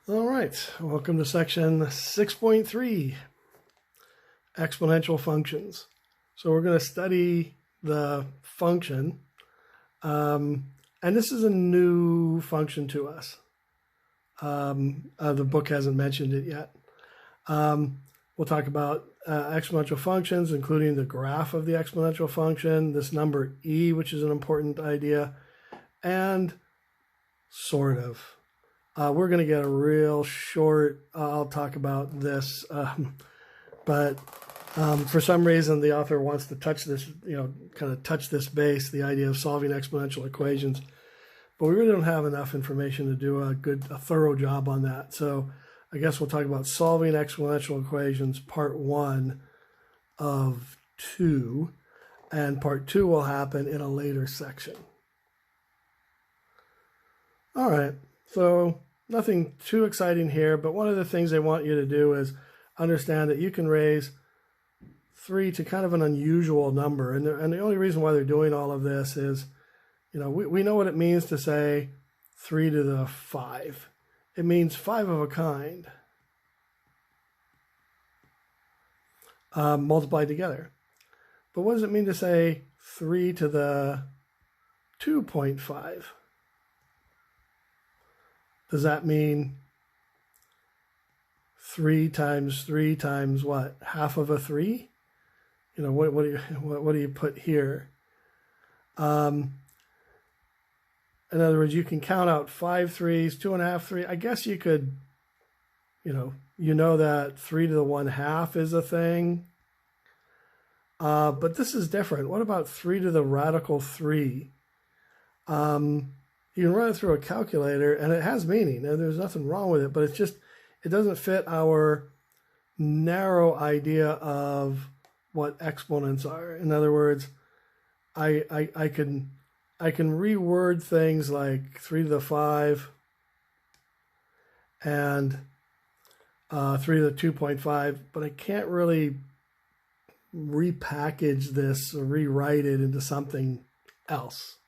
All right, welcome to section 6.3, exponential functions. So we're going to study the function, and this is a new function to us. The book hasn't mentioned it yet. We'll talk about exponential functions, including the graph of the exponential function, this number e, which is an important idea, and sort of. We're going to get a real short, I'll talk about this, but for some reason the author wants to touch this, kind of touch this base, the idea of solving exponential equations, but we really don't have enough information to do a thorough job on that. So I guess we'll talk about solving exponential equations, part 1 of 2, and part 2 will happen in a later section. All right. So nothing too exciting here, but one of the things they want you to do is understand that you can raise 3 to kind of an unusual number. And the only reason why they're doing all of this is, we know what it means to say 3 to the 5. It means 5 of a kind multiplied together. But what does it mean to say 3 to the 2.5? Does that mean 3 times 3 times what? Half of a 3? What do you put here? In other words, you can count out 5 3s, 2.5 3. I guess you could, that 3 to the 1/2 is a thing. But this is different. What about 3 to the radical 3? You can run it through a calculator, and it has meaning, and there's nothing wrong with it, but it doesn't fit our narrow idea of what exponents are. In other words, I can reword things like 3 to the 5 and 3 to the 2.5, but I can't really repackage this or rewrite it into something else.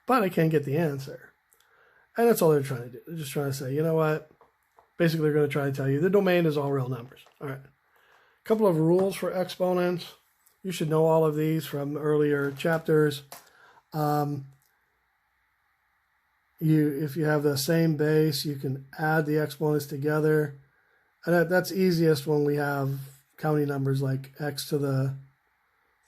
But I can get the answer. And that's all they're trying to do. They're just trying to say, you know what? Basically, they're going to try to tell you the domain is all real numbers. All right. A couple of rules for exponents. You should know all of these from earlier chapters. If you have the same base, you can add the exponents together. And that's easiest when we have counting numbers like x to the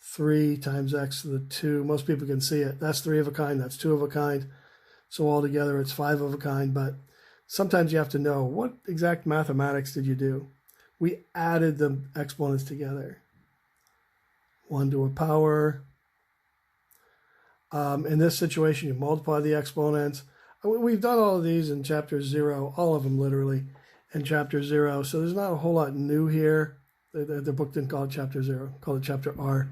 3 times x to the 2. Most people can see it. That's 3 of a kind. That's 2 of a kind. So altogether, it's 5 of a kind. But sometimes you have to know, what exact mathematics did you do? We added the exponents together. 1 to a power. In this situation, you multiply the exponents. We've done all of these in chapter 0, all of them literally, in chapter 0. So there's not a whole lot new here. The book didn't call it chapter 0, called it chapter R.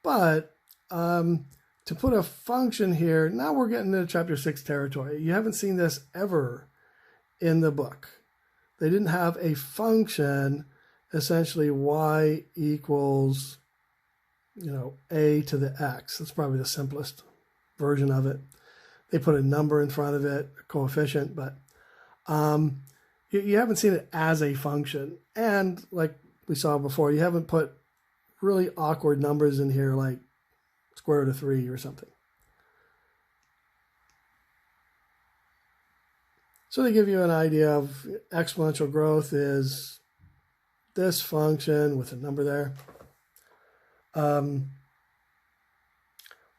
But to put a function here, now we're getting into chapter 6 territory. You haven't seen this ever in the book. They didn't have a function, essentially y equals, a to the x. That's probably the simplest version of it. They put a number in front of it, a coefficient, but you haven't seen it as a function. And like we saw before, you haven't put really awkward numbers in here like square root of 3 or something. So they give you an idea of exponential growth is this function with a number there.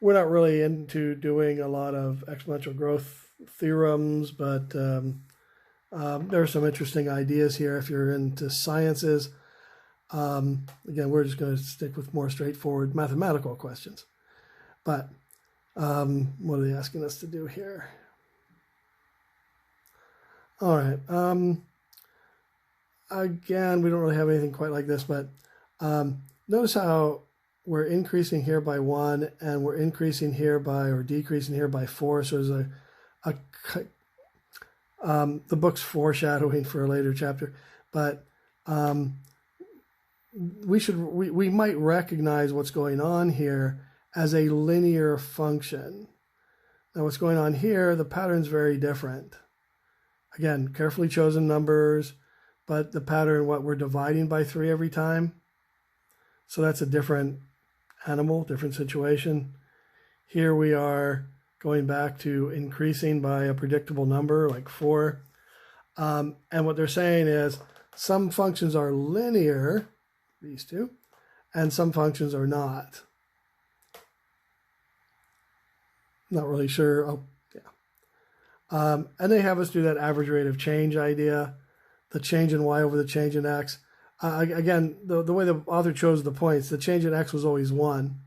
We're not really into doing a lot of exponential growth theorems, but there are some interesting ideas here if you're into sciences. Again, we're just going to stick with more straightforward mathematical questions. But what are they asking us to do here? All right. Again, we don't really have anything quite like this, but notice how we're increasing here by 1, and we're increasing here by, or decreasing here by 4. So there's the book's foreshadowing for a later chapter, but we might recognize what's going on here as a linear function. Now what's going on here, the pattern's very different. Again, carefully chosen numbers, but the pattern, what we're dividing by 3 every time. So that's a different animal, different situation. Here we are going back to increasing by a predictable number like 4. And what they're saying is some functions are linear, these two, and some functions are not. Not really sure. Oh, yeah. And they have us do that average rate of change idea, the change in y over the change in x. Again, the way the author chose the points, the change in x was always 1.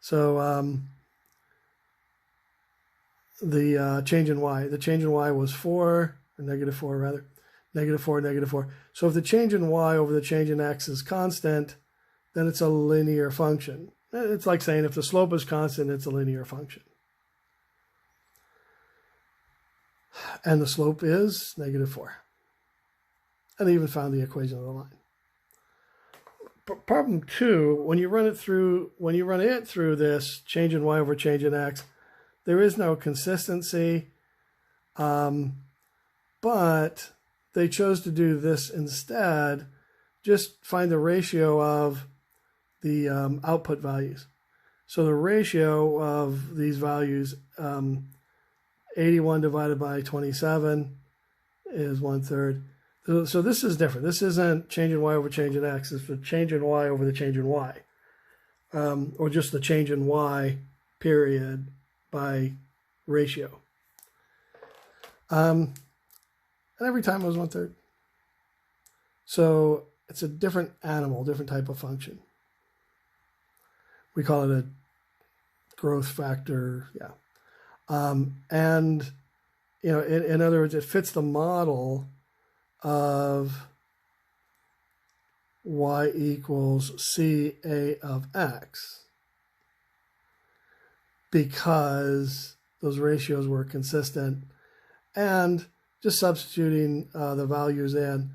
So the change in y was 4, or negative 4 rather, negative 4, negative 4. So if the change in y over the change in x is constant, then it's a linear function. It's like saying if the slope is constant, it's a linear function. And the slope is negative 4. And they even found the equation of the line. Problem 2, when you run it through this change in y over change in x, there is no consistency, but they chose to do this instead. Just find the ratio of the output values. So the ratio of these values, 81 divided by 27 is 1/3. So this is different. This isn't change in y over change in x. It's the change in y over the change in y, or just the change in y period by ratio. And every time it was 1/3. So it's a different animal, different type of function. We call it a growth factor, yeah. And, you know, in other words, it fits the model of y equals CA of x because those ratios were consistent, and just substituting the values in,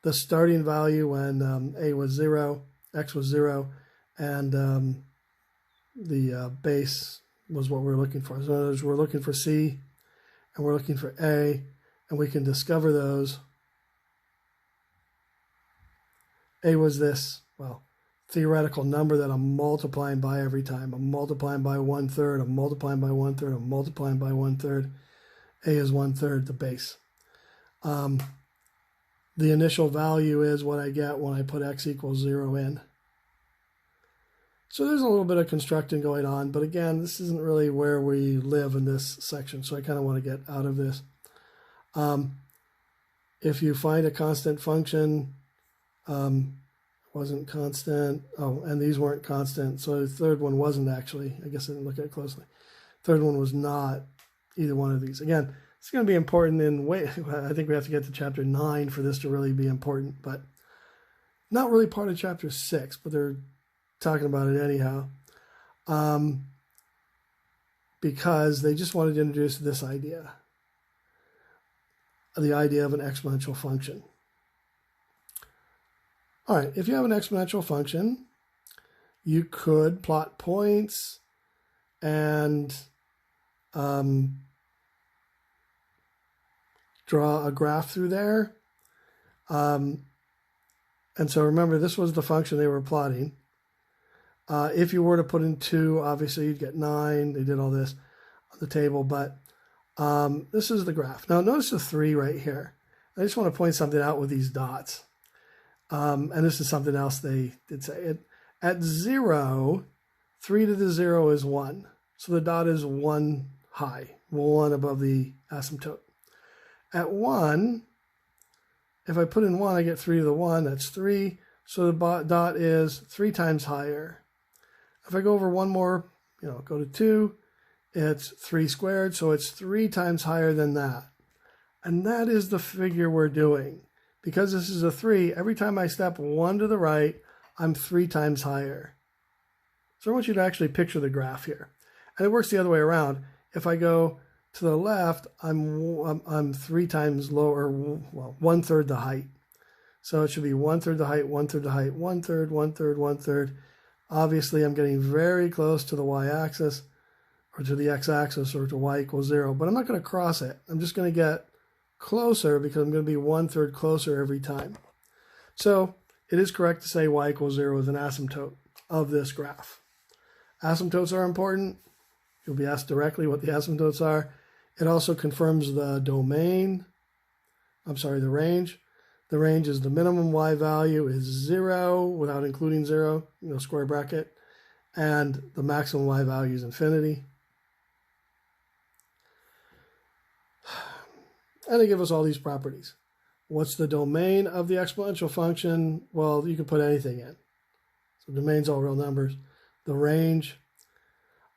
the starting value when a was 0, x was 0, and the base was what we're looking for. So in other words, we're looking for C and we're looking for A, and we can discover those. A was this, well, theoretical number that I'm multiplying by every time. I'm multiplying by 1/3, I'm multiplying by 1/3, I'm multiplying by 1/3. A is 1/3, the base. The initial value is what I get when I put x equals 0 in. So there's a little bit of constructing going on, but again, this isn't really where we live in this section, so I kind of want to get out of this. If you find a constant function, wasn't constant, oh, and these weren't constant, so the third one wasn't actually, I guess I didn't look at it closely. Third one was not either one of these. Again, it's going to be important I think we have to get to chapter 9 for this to really be important, but not really part of chapter 6, but they're talking about it anyhow, because they just wanted to introduce this idea, the idea of an exponential function. All right, if you have an exponential function, you could plot points and draw a graph through there. And so remember, this was the function they were plotting. If you were to put in 2, obviously you'd get 9. They did all this on the table, but this is the graph. Now notice the 3 right here. I just want to point something out with these dots. And this is something else they did say. At 0, 3 to the 0 is 1. So the dot is 1 high, 1 above the asymptote. At 1, if I put in 1, I get 3 to the 1, that's 3. So the dot is 3 times higher. If I go over one more, go to 2, it's 3 squared, so it's 3 times higher than that. And that is the figure we're doing. Because this is a 3, every time I step 1 to the right, I'm 3 times higher. So I want you to actually picture the graph here. And it works the other way around. If I go to the left, I'm 3 times lower, well, 1/3 the height. So it should be 1/3 the height, 1/3 the height, 1/3, 1/3, 1/3. Obviously, I'm getting very close to the y-axis, or to the x-axis, or to y equals 0, but I'm not going to cross it. I'm just going to get closer because I'm going to be 1/3 closer every time. So it is correct to say y equals 0 is an asymptote of this graph. Asymptotes are important. You'll be asked directly what the asymptotes are. It also confirms the domain. The range. The range is the minimum y value is 0 without including 0, square bracket, and the maximum y value is infinity. And they give us all these properties. What's the domain of the exponential function? Well, you can put anything in. So domain's all real numbers. The range.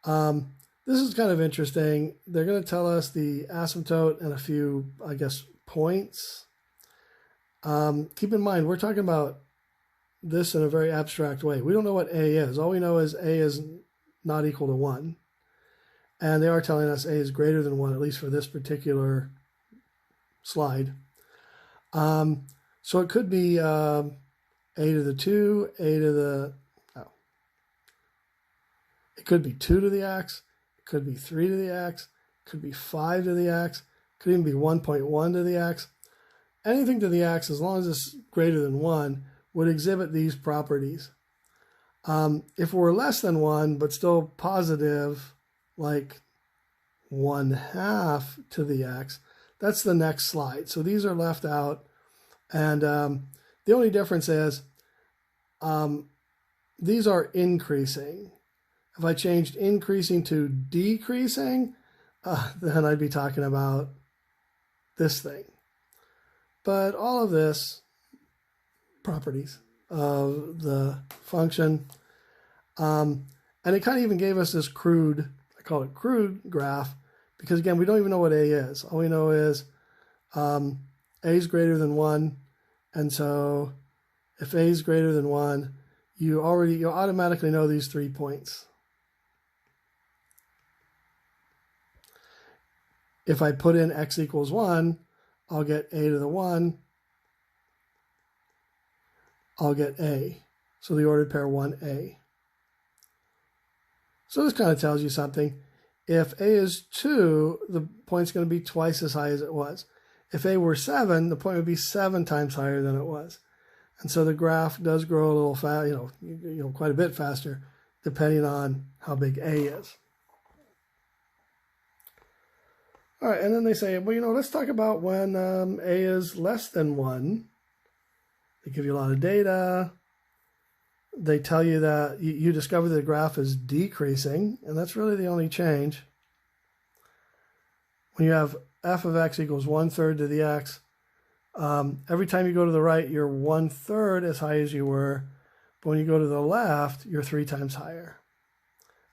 This is kind of interesting. They're going to tell us the asymptote and a few, I guess, points. Keep in mind, we're talking about this in a very abstract way. We don't know what A is. All we know is A is not equal to 1. And they are telling us A is greater than 1, at least for this particular slide. So it could be A to the 2, it could be 2 to the x, it could be 3 to the x, it could be 5 to the x, it could even be 1.1 to the x. Anything to the x, as long as it's greater than 1, would exhibit these properties. If we're less than 1, but still positive, like 1/2 to the x, that's the next slide. So these are left out. And the only difference is these are increasing. If I changed increasing to decreasing, then I'd be talking about this thing. But all of this, properties of the function, and it kind of even gave us this crude, I call it crude graph, because again, we don't even know what A is. All we know is A is greater than 1, and so if A is greater than 1, you automatically know these 3 points. If I put in x equals 1, I'll get A to the 1, I'll get A. So the ordered pair 1A. So this kind of tells you something. If A is 2, the point's going to be twice as high as it was. If A were 7, the point would be 7 times higher than it was. And so the graph does grow a little fast, quite a bit faster, depending on how big A is. All right, and then they say, well, let's talk about when A is less than 1. They give you a lot of data. They tell you that you discover the graph is decreasing, and that's really the only change. When you have f of x equals 1/3 to the x, every time you go to the right, you're 1/3 as high as you were. But when you go to the left, you're 3 times higher.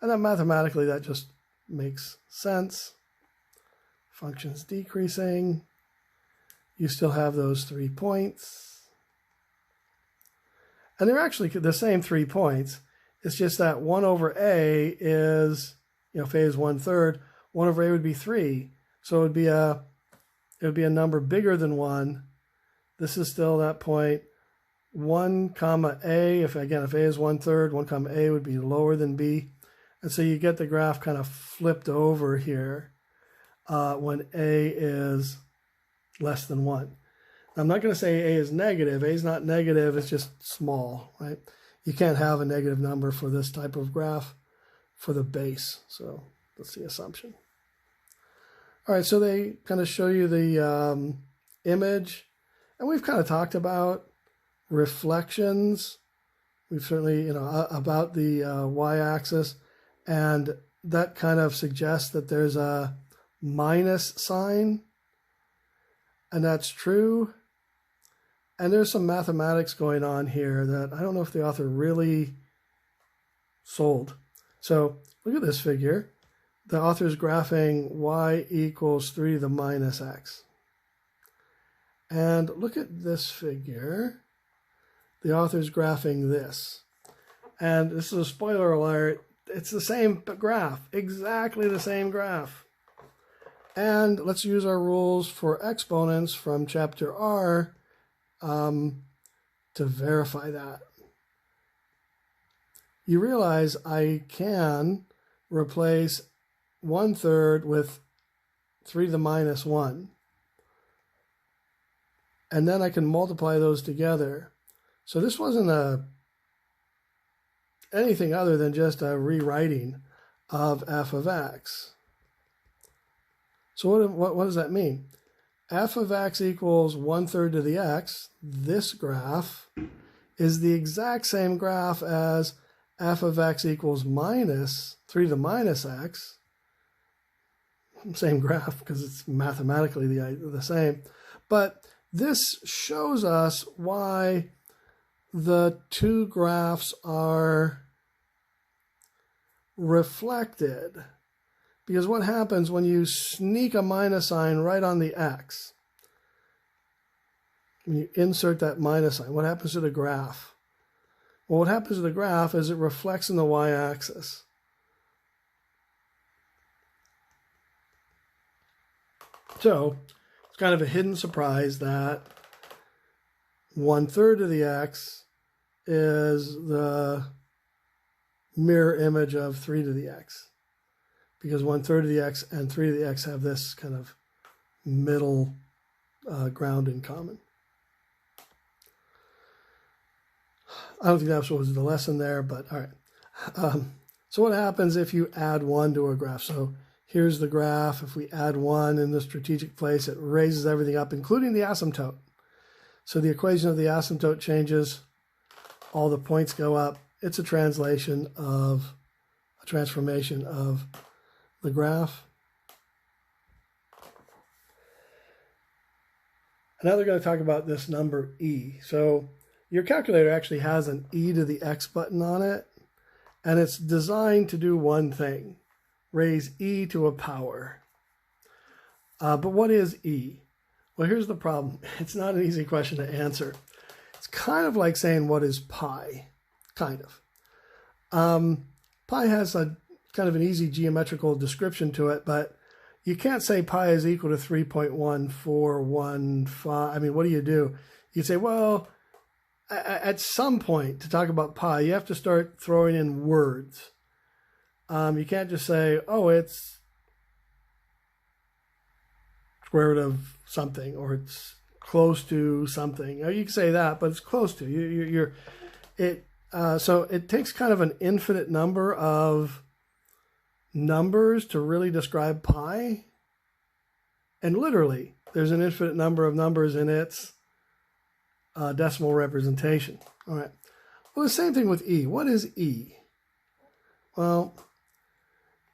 And then mathematically, that just makes sense. Function's decreasing. You still have those 3 points. And they're actually the same 3 points. It's just that 1 over A is, if A is 1/3, 1 over A would be 3. So it would be a number bigger than 1. This is still that point. 1 comma A, if A is 1/3, 1 comma A would be lower than B. And so you get the graph kind of flipped over here when A is less than 1. I'm not going to say A is negative. A is not negative. It's just small, right? You can't have a negative number for this type of graph for the base. So that's the assumption. All right, so they kind of show you the image. And we've kind of talked about reflections. We've certainly, about the y-axis. And that kind of suggests that there's a minus sign. And that's true. And there's some mathematics going on here that I don't know if the author really sold. So look at this figure. The author is graphing y equals 3 to the minus x. And look at this figure. The author is graphing this. And this is a spoiler alert. It's the same graph, exactly the same graph. And let's use our rules for exponents from chapter R to verify that. You realize I can replace 1/3 with 3 to the minus 1. and then I can multiply those together. So this wasn't anything other than just a rewriting of f of x. So what does that mean? F of x equals 1/3 to the x. This graph is the exact same graph as f of x equals minus 3 to the minus x. Same graph because it's mathematically the same. But this shows us why the two graphs are reflected. Because what happens when you sneak a minus sign right on the x? When you insert that minus sign, what happens to the graph? Well, what happens to the graph is it reflects in the y-axis. So it's kind of a hidden surprise that 1/3 of the x is the mirror image of 3 to the x. Because 1/3 of the x and 3 to the x have this kind of middle ground in common. I don't think that was the lesson there, but all right. So what happens if you add 1 to a graph? So here's the graph. If we add 1 in the strategic place, it raises everything up, including the asymptote. So the equation of the asymptote changes. All the points go up. It's a transformation of the graph. And now they're going to talk about this number e. So your calculator actually has an e to the x button on it, and it's designed to do one thing: raise e to a power. But what is e? Well, here's the problem. It's not an easy question to answer. It's kind of like saying, what is pi? Kind of. Pi has a kind of an easy geometrical description to it, but you can't say pi is equal to 3.1415. I mean, what do? You say, well, at some point to talk about pi, you have to start throwing in words. You can't just say, oh, it's square root of something, or it's close to something. You can say that, but it's close to. So it takes kind of an infinite number of numbers to really describe pi. And literally, there's an infinite number of numbers in its decimal representation. All right. Well, the same thing with e. What is e? Well,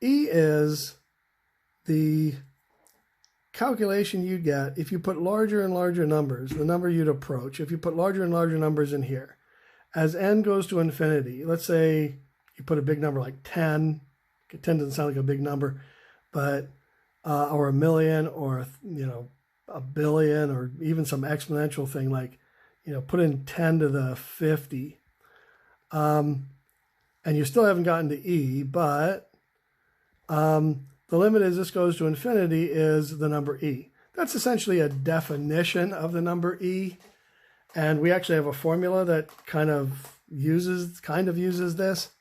e is the calculation you get if you put larger and larger numbers, the number you'd approach. If you put larger and larger numbers in here, as n goes to infinity, let's say you put a big number like 10. 10 doesn't sound like a big number, but or a million, or a billion, or even some exponential thing like put in 10 to the 50, and you still haven't gotten to e, but the limit as this goes to infinity is the number e. That's essentially a definition of the number e, and we actually have a formula that kind of uses this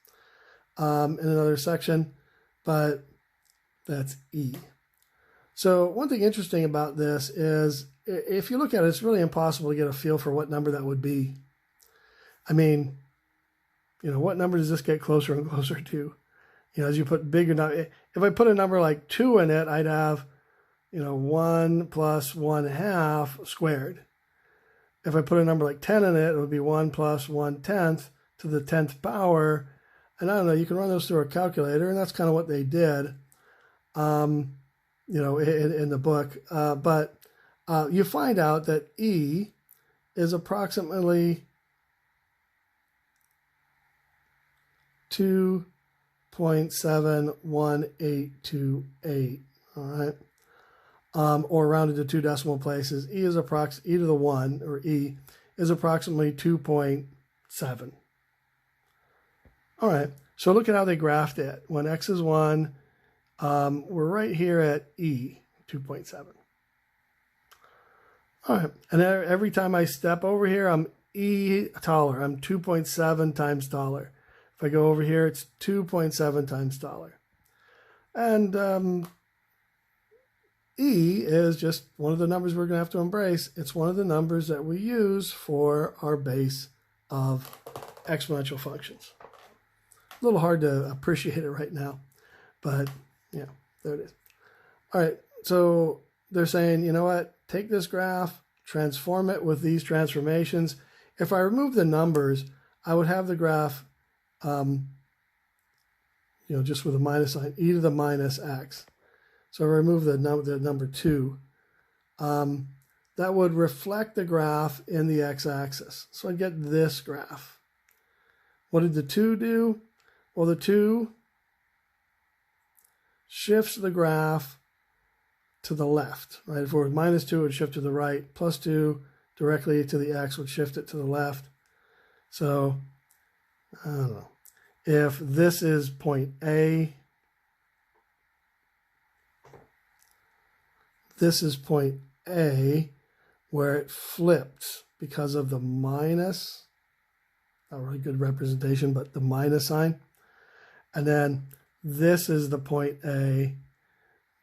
in another section, but that's e. So one thing interesting about this is, if you look at it, it's really impossible to get a feel for what number that would be. I mean, what number does this get closer and closer to? As you put bigger number, if I put a number like 2 in it, I'd have, 1 plus 1/2 squared. If I put a number like 10 in it, it would be 1 plus 1/10 to the 10th power. And I don't know, you can run those through a calculator, and that's kind of what they did, in the book. But you find out that e is approximately 2.71828, all right? Or rounded to 2 decimal places. E to the 1, or e, is approximately 2.7. All right, so look at how they graphed it. When x is 1, we're right here at e, 2.7. All right, and every time I step over here, I'm e taller. I'm 2.7 times taller. If I go over here, it's 2.7 times taller. And E is just one of the numbers we're going to have to embrace. It's one of the numbers that we use for our base of exponential functions. A little hard to appreciate it right now, but yeah, there it is. All right, so they're saying, you know what, take this graph, transform it with these transformations. If I remove the numbers, I would have the graph, just with a minus sign, e to the minus x. So I remove the number 2. That would reflect the graph in the x-axis. So I get this graph. What did the 2 do? Well, the 2 shifts the graph to the left, right? If it was minus 2, it would shift to the right. Plus 2 directly to the x would shift it to the left. So, I don't know. If this is point A, this is point A, where it flipped because of the minus, not really good representation, but the minus sign. And then this is the point A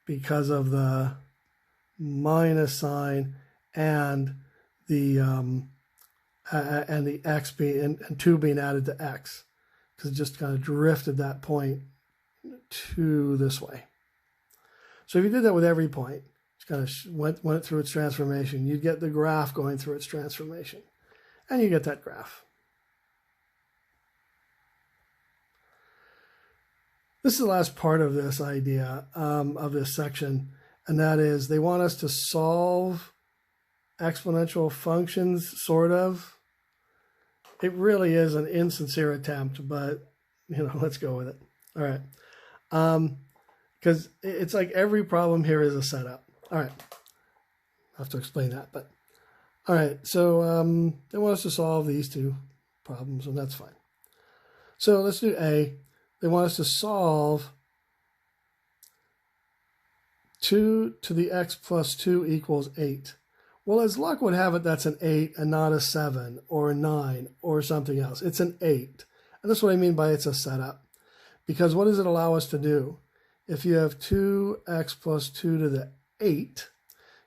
because of the minus sign and the x being and 2 being added to x, because it just kind of drifted that point to this way. So if you did that with every point, just kind of went through its transformation, you'd get the graph going through its transformation, and you get that graph. This is the last part of this idea, of this section, and that is they want us to solve exponential functions, sort of. It really is an insincere attempt, but, let's go with it. All right. Because it's like every problem here is a setup. All right. I have to explain that, but all right. So they want us to solve these two problems, and that's fine. So let's do A. They want us to solve 2 to the x plus 2 equals 8. Well, as luck would have it, that's an 8 and not a 7 or a 9 or something else. It's an 8. And that's what I mean by it's a setup. Because what does it allow us to do? If you have 2x plus 2 to the 8,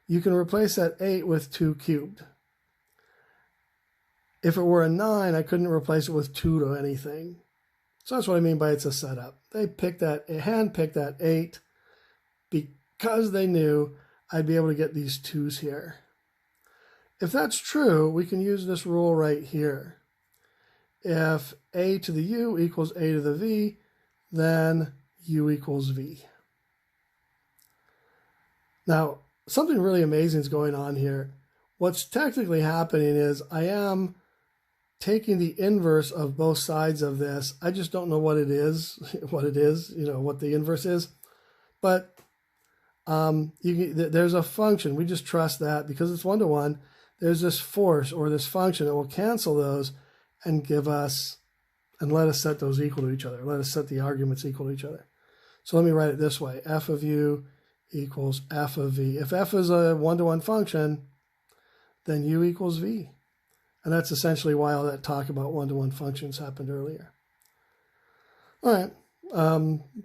you can replace that 8 with 2 cubed. If it were a 9, I couldn't replace it with 2 to anything. So that's what I mean by it's a setup. They handpicked that 8 because they knew I'd be able to get these 2's here. If that's true, we can use this rule right here. If a to the u equals a to the v, then u equals v. Now, something really amazing is going on here. What's technically happening is I am taking the inverse of both sides of this. I just don't know what it is, what the inverse is. But there's a function. We just trust that because it's 1-to-1. There's this force or this function that will cancel those and give us, and let us set those equal to each other. Let us set the arguments equal to each other. So let me write it this way. F of u equals f of v. If f is a 1-to-1 function, then u equals v. And that's essentially why all that talk about 1-to-1 functions happened earlier. All right.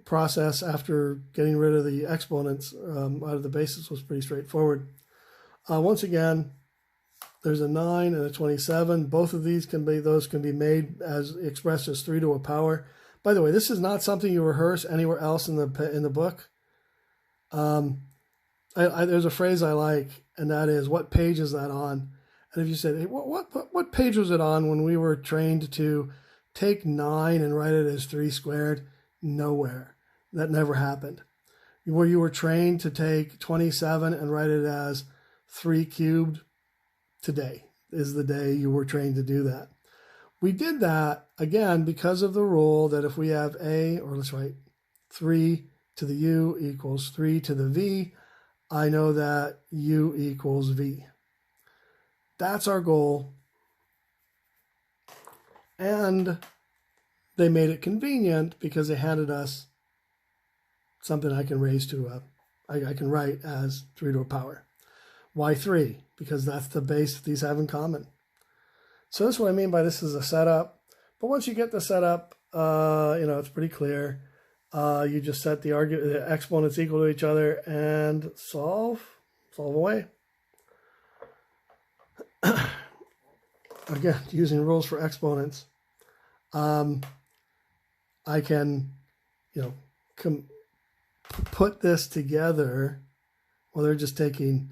Process after getting rid of the exponents out of the basis was pretty straightforward. Once again, there's a 9 and a 27. Both of these can be made as expressed as 3 to a power. By the way, this is not something you rehearse anywhere else in the book. There's a phrase I like, and that is, what page is that on? And if you said, hey, what page was it on when we were trained to take 9 and write it as 3 squared? Nowhere. That never happened. Where you were trained to take 27 and write it as 3 cubed, today is the day you were trained to do that. We did that, again, because of the rule that if we have a, or let's write 3 to the u equals 3 to the v, I know that u equals v. That's our goal. And they made it convenient because they handed us something I can raise to I can write as 3 to a power. Why 3? Because that's the base that these have in common. So that's what I mean by this is a setup. But once you get the setup, it's pretty clear. You just set the exponents equal to each other and solve away. Again, using rules for exponents, I can, put this together. Well, they're just taking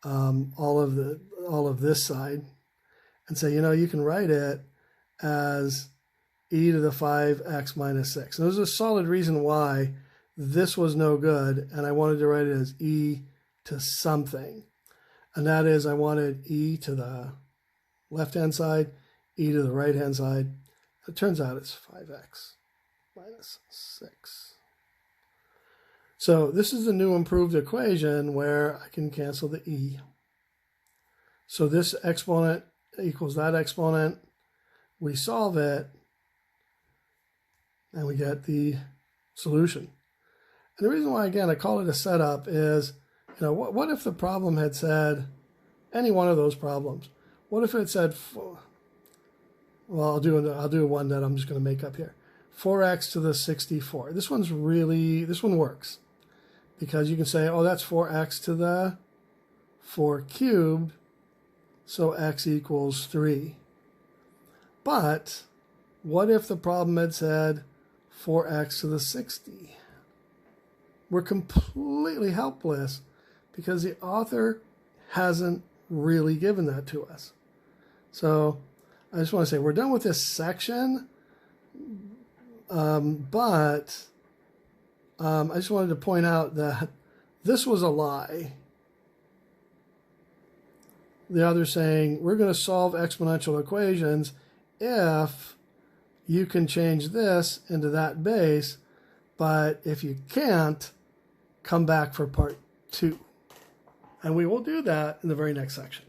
all of this side and say, you can write it as e to the 5x minus 6. And there's a solid reason why this was no good, and I wanted to write it as e to something. And that is, I wanted e to the left-hand side, e to the right-hand side. It turns out it's 5x minus 6. So this is a new improved equation where I can cancel the e. So this exponent equals that exponent. We solve it, and we get the solution. And the reason why, again, I call it a setup is, what if the problem had said any one of those problems? What if it said, well, I'll do one that I'm just going to make up here. 4x to the 64. This one works because you can say, oh, that's 4x to the 4 cubed, so x equals 3. But what if the problem had said 4x to the 60? We're completely helpless because the author hasn't really given that to us. So I just want to say we're done with this section, but I just wanted to point out that this was a lie. The author's saying we're going to solve exponential equations if you can change this into that base, but if you can't, come back for part 2. And we will do that in the very next section.